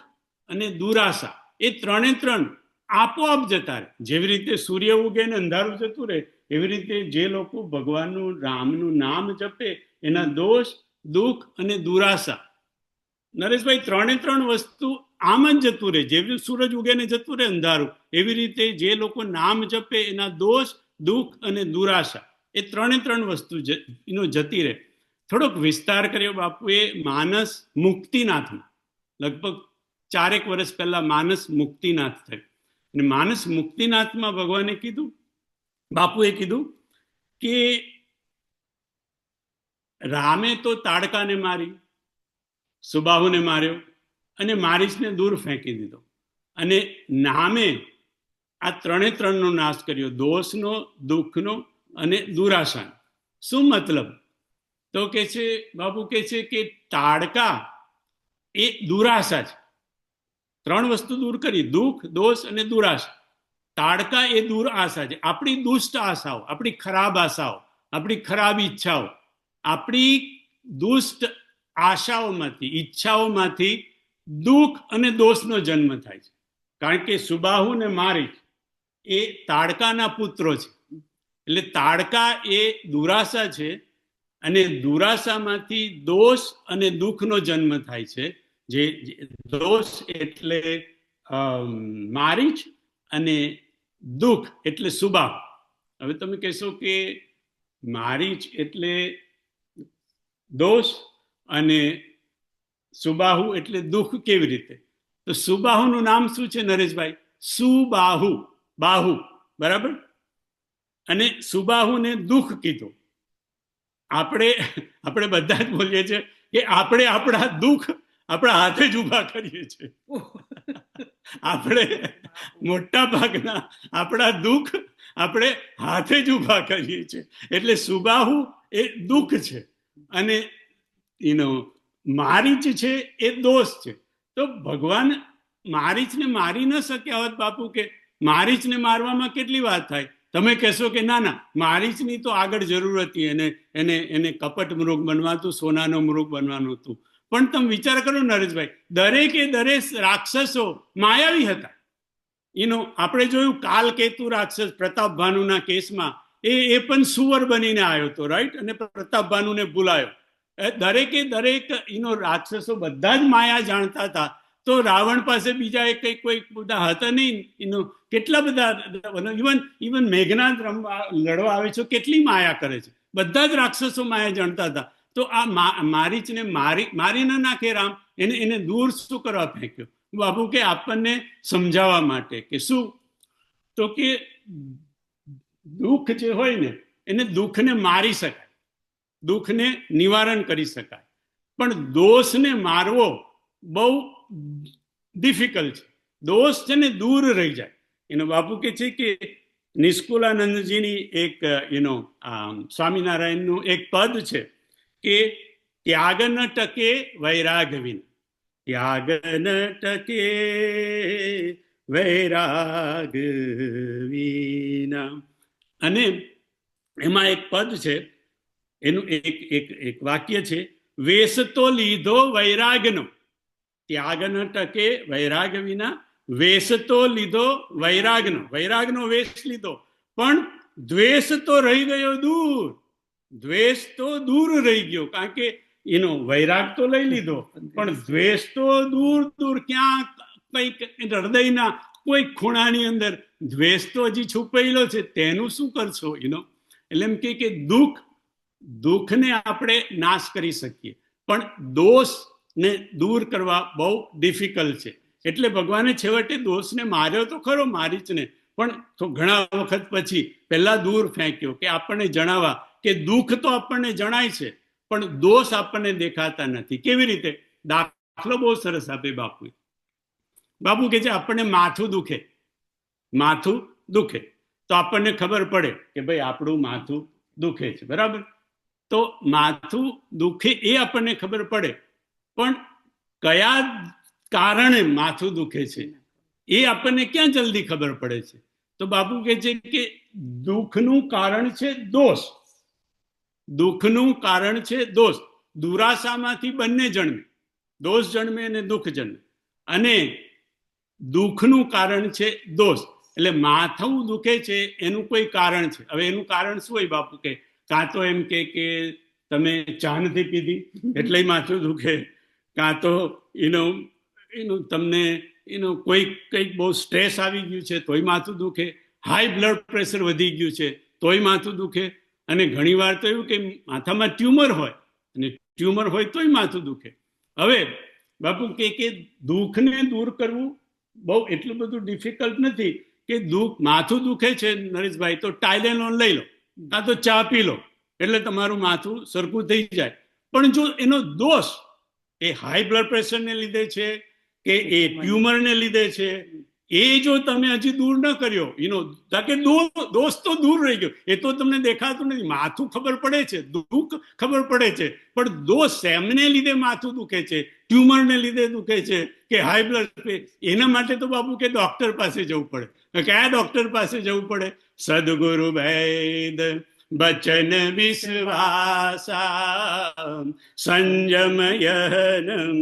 અને દુરાસા, એ ત્રણ આપોઆપ જતા રહે. જેવી રીતે સૂર્ય ઉગે ને અંધારું જતું રહે, એવી રીતે જે લોકો ભગવાનનું રામનું નામ જપે એના દોષ દુઃખ અને દુરાસા, નરેશભાઈ ત્રણ વસ્તુ આમ જ જતું રહે. જેવી સૂરજ ઉગે ને જતું રહે અંધારું, એવી રીતે જે લોકો નામ જપે એના દોષ દુઃખ અને દુરાશા, એ ત્રણ વસ્તુ જતી રહે. થોડોક વિસ્તાર કર્યો બાપુએ માનસ મુક્તિનાથમાં. લગભગ 4 વર્ષ પહેલા માનસ મુક્તિનાથ થયું. અને માનસ મુક્તિનાથમાં ભગવાને કીધું, બાપુએ કીધું કે રામે તો તાડકાને મારી, સુબાહુને માર્યો અને મારીચને દૂર ફેંકી દીધો, અને નામે આ ત્રણનો નાશ કર્યો, દોષનો, દુઃખનો અને દુરાશાનો. શું મતલબ? તો કે છે બાપુ કે છે કે તાડકા એ દુરાશા છે. 3 વસ્તુ દૂર કરી, દુઃખ દોષ અને દુરાશા. તાડકા એ દુરાશા છે, આપણી દુષ્ટ આશાઓ, આપણી ખરાબ આશાઓ, આપણી ખરાબ ઈચ્છાઓ, આપણી દુષ્ટ આશાઓમાંથી, ઈચ્છાઓમાંથી દુઃખ અને દોષનો જન્મ થાય છે. કારણ કે સુબાહુ ને મારીચ એ તાડકાના પુત્રો છે. એટલે તાડકા એ દુરાશા છે અને દુરાશામાંથી દોષ અને દુઃખનો જન્મ થાય છે. જે દોષ એટલે મારીચ અને દુઃખ એટલે સુબાહુ. હવે તમે કહેશો કે મારીચ એટલે દોષ અને સુબાહુ એટલે દુઃખ કેવી રીતે? તો સુબાહુનું નામ શું છે નરેશભાઈ? સુબાહુ, બાહુ, બરાબર. અને સુબાહુને દુઃખ કીધું. આપણે બધા જ બોલીએ છીએ કે આપણે આપણા દુઃખ આપણા હાથે જ ઊભા કરીએ છીએ. આપણે મોટા ભાગના આપણા દુઃખ આપણે હાથે જ ઊભા કરીએ છીએ. એટલે સુબાહુ એ દુઃખ છે અને મારીચ છે એ દોષ છે. તો ભગવાન મારીચને મારી ન શક્યા હોત બાપુ, કે મારીચને મારવામાં કેટલી વાત થાય. તમે કહેશો કે ના ના, મારીચની તો આગળ જરૂર હતી, એને કપટ મૃગ બનવાતું, સોનાનો મૃગ બનવાનું હતું. પણ તમે વિચાર કરો નરેશભાઈ, દરેકે દરેક રાક્ષસો માયાવી હતા. આપણે જોયું કાલકેતુ રાક્ષસ પ્રતાપભાનુના કેસમાં, એ પણ સુવર બનીને આવ્યો હતો, રાઈટ, અને પ્રતાપભાનુને ભૂલાયો. દરેકે દરેક રાક્ષસો બધા જ માયા જાણતા હતા. તો રાવણ પાસે બીજા કઈ કોઈ બધા હતા નહીં. કેટલા બધા ઇવન મેઘનાથ લડવા આવે છે, કેટલી માયા કરે છે. બધા જ રાક્ષસો માયા જાણતા હતા. તો આ મારીચને મારી ના નાખે રામ, એને દૂર શું કરવા ફેંક્યો બાપુ? કે આપણને સમજાવવા માટે કે શું, તો કે દુઃખ જે હોય ને, એને દુઃખને મારી શકાય, દુઃખને નિવારણ કરી શકાય, પણ દોષને મારવો બહુ ડિફિકલ્ટ છે. દોષ છે ને દૂર રહી જાય. એનો બાપુ કે છે કે નિષ્કુલાનંદજીની એક સ્વામિનારાયણનું એક પદ છે કે ત્યાગ ન ટકે વૈરાગ વિના, ત્યાગ ન ટકે વૈરાગ વિના. અને એમાં એક પદ છે, એનું એક વાક્ય છે, વેશ તો લીધો વૈરાગનો, ત્યાગ ન ટકે વૈરાગ વિના, વેશ તો લીધો વૈરાગનો, વૈરાગનો વેશ લીધો, પણ દ્વેષ તો રહી ગયો દૂર. દ્વેષ તો દૂર રહી ગયો, કારણ કે વૈરાગ તો લઈ લીધો, પણ દ્વેષ તો દૂર દૂર, ક્યાંક કઈક હૃદયના કોઈ ખૂણાની અંદર દ્વેષ તો હજી છુપાયેલો છે, તેનું શું કરશો? એટલે એમ કે દુઃખને આપણે નાશ કરી શકીએ, પણ દોષને દૂર કરવા બહુ ડિફિકલ્ટ છે. એટલે ભગવાને છેવટે દોષને માર્યો તો ખરો, મારીચને, પણ તો ઘણા વખત પછી પહેલા દૂર ફેંક્યો, કે આપણને જણાવવા કે દુઃખ તો આપણને જણાય છે, પણ દોષ આપણને દેખાતા નથી. કેવી રીતે? દાખલો બહુ સરસ આપે બાપુ. બાપુ કે છે આપણને માથું દુખે તો આપણને ખબર પડે કે ભાઈ આપણું માથું દુખે છે, બરાબર? તો માથું દુખે એ આપણને ખબર પડે, પણ કયા કારણે માથું દુખે છે એ આપણને ક્યાં જલ્દી ખબર પડે છે? તો બાપુ કહે છે કે દુઃખનું કારણ છે દોષ. દુઃખનું કારણ છે દોષ. દુરાશામાંથી બંને જન્મે, દોષ જન્મે અને દુઃખ જન્મે, અને દુઃખનું કારણ છે દોષ. એટલે માથું દુખે છે એનું કોઈ કારણ છે. હવે એનું કારણ શું હોય બાપુ? કે કાં તો એમ કે તમે ચા નથી પીધી એટલે માથું દુખે, કાં તો તમને કંઈક બહુ સ્ટ્રેસ આવી ગયું છે તોય માથું દુખે, હાઈ બ્લડ પ્રેશર વધી ગયું છે તોય માથું દુખે, અને ઘણી વાર તો એવું કે માથામાં ટ્યુમર હોય, અને ટ્યુમર હોય તોય માથું દુખે. હવે બાપુ કે દુઃખને દૂર કરવું બહુ એટલું બધું ડિફિકલ્ટ નથી. કે માથું દુખે છે નરેશભાઈ, તો ટાઇલેનોલ લઈ લો, કાં તો ચા પી લો, એટલે તમારું માથું સરખું થઈ જાય. પણ જો એનો દોષ એ હાઈ બ્લડ પ્રેશરને લીધે છે કે એ ટ્યુમરને લીધે છે, એ જો તમે હજી દૂર ન કર્યો, કે દોષ તો દૂર રહી ગયો, એ તો તમને દેખાતું નથી. માથું ખબર પડે છે, દુઃખ ખબર પડે છે, પણ દોષ એમને લીધે માથું દુખે છે, ટ્યુમરને લીધે દુખે છે, કે હાઈ બ્લડ, એના માટે તો બાપુ કે ડોક્ટર પાસે જવું પડે. કયા ડોક્ટર પાસે જવું પડે? સદગુરુ વૈદ બચન વિશ્વાસા, સંયમ યહનમ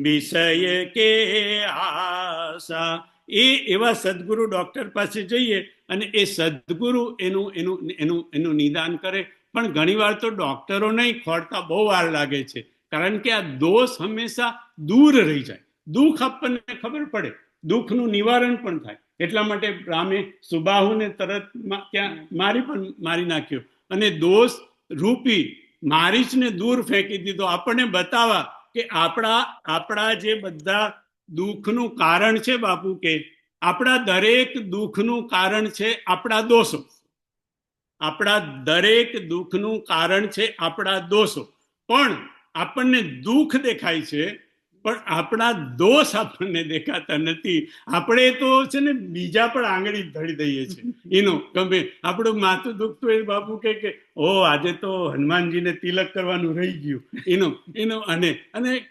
વિષય કે આશા. એવા સદગુરુ ડોક્ટર પાસે જઈએ અને એ સદગુરુ એનું નિદાન કરે. પણ ઘણી વાર તો ડોક્ટરો નહીં ખોળતા બહુ વાર લાગે છે, કારણ કે આ દોષ હંમેશા દૂર રહી જાય. દુઃખ આપણને ખબર પડે, દુઃખનું નિવારણ પણ થાય. એટલા માટે રામે સુબાહુને તરત ત્યાં મારી નાખ્યો, અને દોષ રૂપી મારીચને દૂર ફેંકી દીધો. આપણને બતાવવા કે આપણા જે બધા દુઃખનું કારણ છે બાપુ, કે આપણા દરેક દુઃખનું કારણ છે આપણા દોષો. આપણા દરેક દુઃખનું કારણ છે આપણા દોષો. પણ આપણને દુઃખ દેખાય છે, પણ આપણા દોષ આપણને દેખાતા નથી. આપણે તો છે ને બીજા પર આંગળી ધરી દઈએ છીએ. એનો ગમે આપણું માથું દુખતું હોય, બાપુ કે ઓ આજે તો હનુમાનજીને તિલક કરવાનું રહી ગયું, એનો અને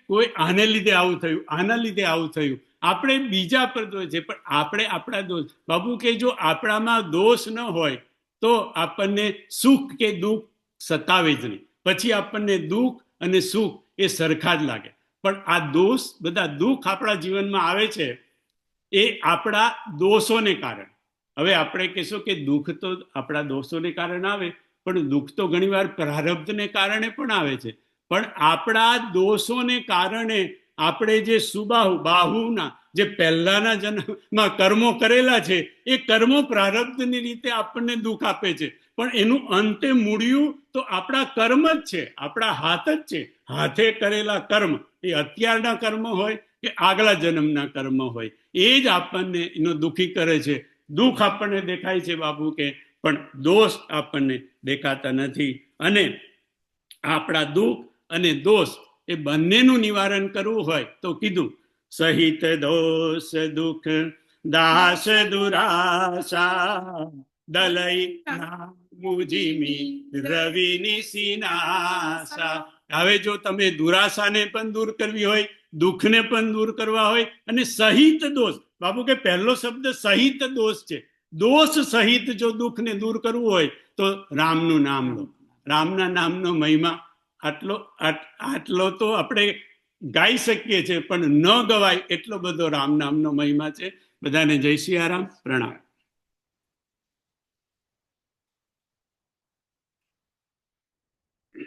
કોઈ આને લીધે આવું થયું, આના લીધે આવું થયું. આપણે બીજા પર દોષ છે, પણ આપણે આપણા દોષ. બાપુ કે જો આપણામાં દોષ ન હોય તો આપણને સુખ કે દુઃખ સતાવે જ નહીં. પછી આપણને દુઃખ અને સુખ એ સરખા જ લાગે. પણ આ દોષ, બધા દુઃખ આપણા જીવનમાં આવે છે એ આપણા દોષોને કારણે. હવે આપણે કહેશો કે દુઃખ તો આપણા દોષોને કારણે આવે, પણ દુઃખ તો ઘણીવાર પ્રારબ્ધને કારણે પણ આવે છે. પણ આપણા દોષોને કારણે આપણે જે બાહુના જે પહેલાના જન્મમાં કર્મો કરેલા છે એ કર્મો પ્રારબ્ધની રીતે આપણને દુઃખ આપે છે. પણ એનું અંતે મૂળ્યું તો આપણા કર્મ જ છે, આપણા હાથ જ છે. હાથે કરેલા કર્મ, એ અત્યારના કર્મ હોય કે આગલા જન્મના કર્મ હોય, એ જ આપણને એનો દુઃખી કરે છે. દુઃખ આપણને દેખાય છે બાપુ કે, પણ દોષ આપણને દેખાતા નથી. અને આપણા દુઃખ અને દોષ એ બંનેનું નિવારણ કરવું હોય તો કીધું સહિત દોષ દુઃખ દાસ દુરાશા દલઈ મુજીમી રવિની સિનાશા. હવે જો તમે દુરાશાને પણ દૂર કરવી હોય, દુઃખને પણ દૂર કરવા હોય, અને સહિત દોષ, બાપુ કે પહેલો શબ્દ સહિત દોષ છે. દોષ સહિત જો દુઃખને દૂર કરવું હોય તો રામનું નામ લો. રામના નામનો મહિમા આટલો તો આપણે ગાઈ શકીએ છીએ, પણ ન ગવાય એટલો બધો રામ નામનો મહિમા છે. બધાને જય સિયારામ, પ્રણામ.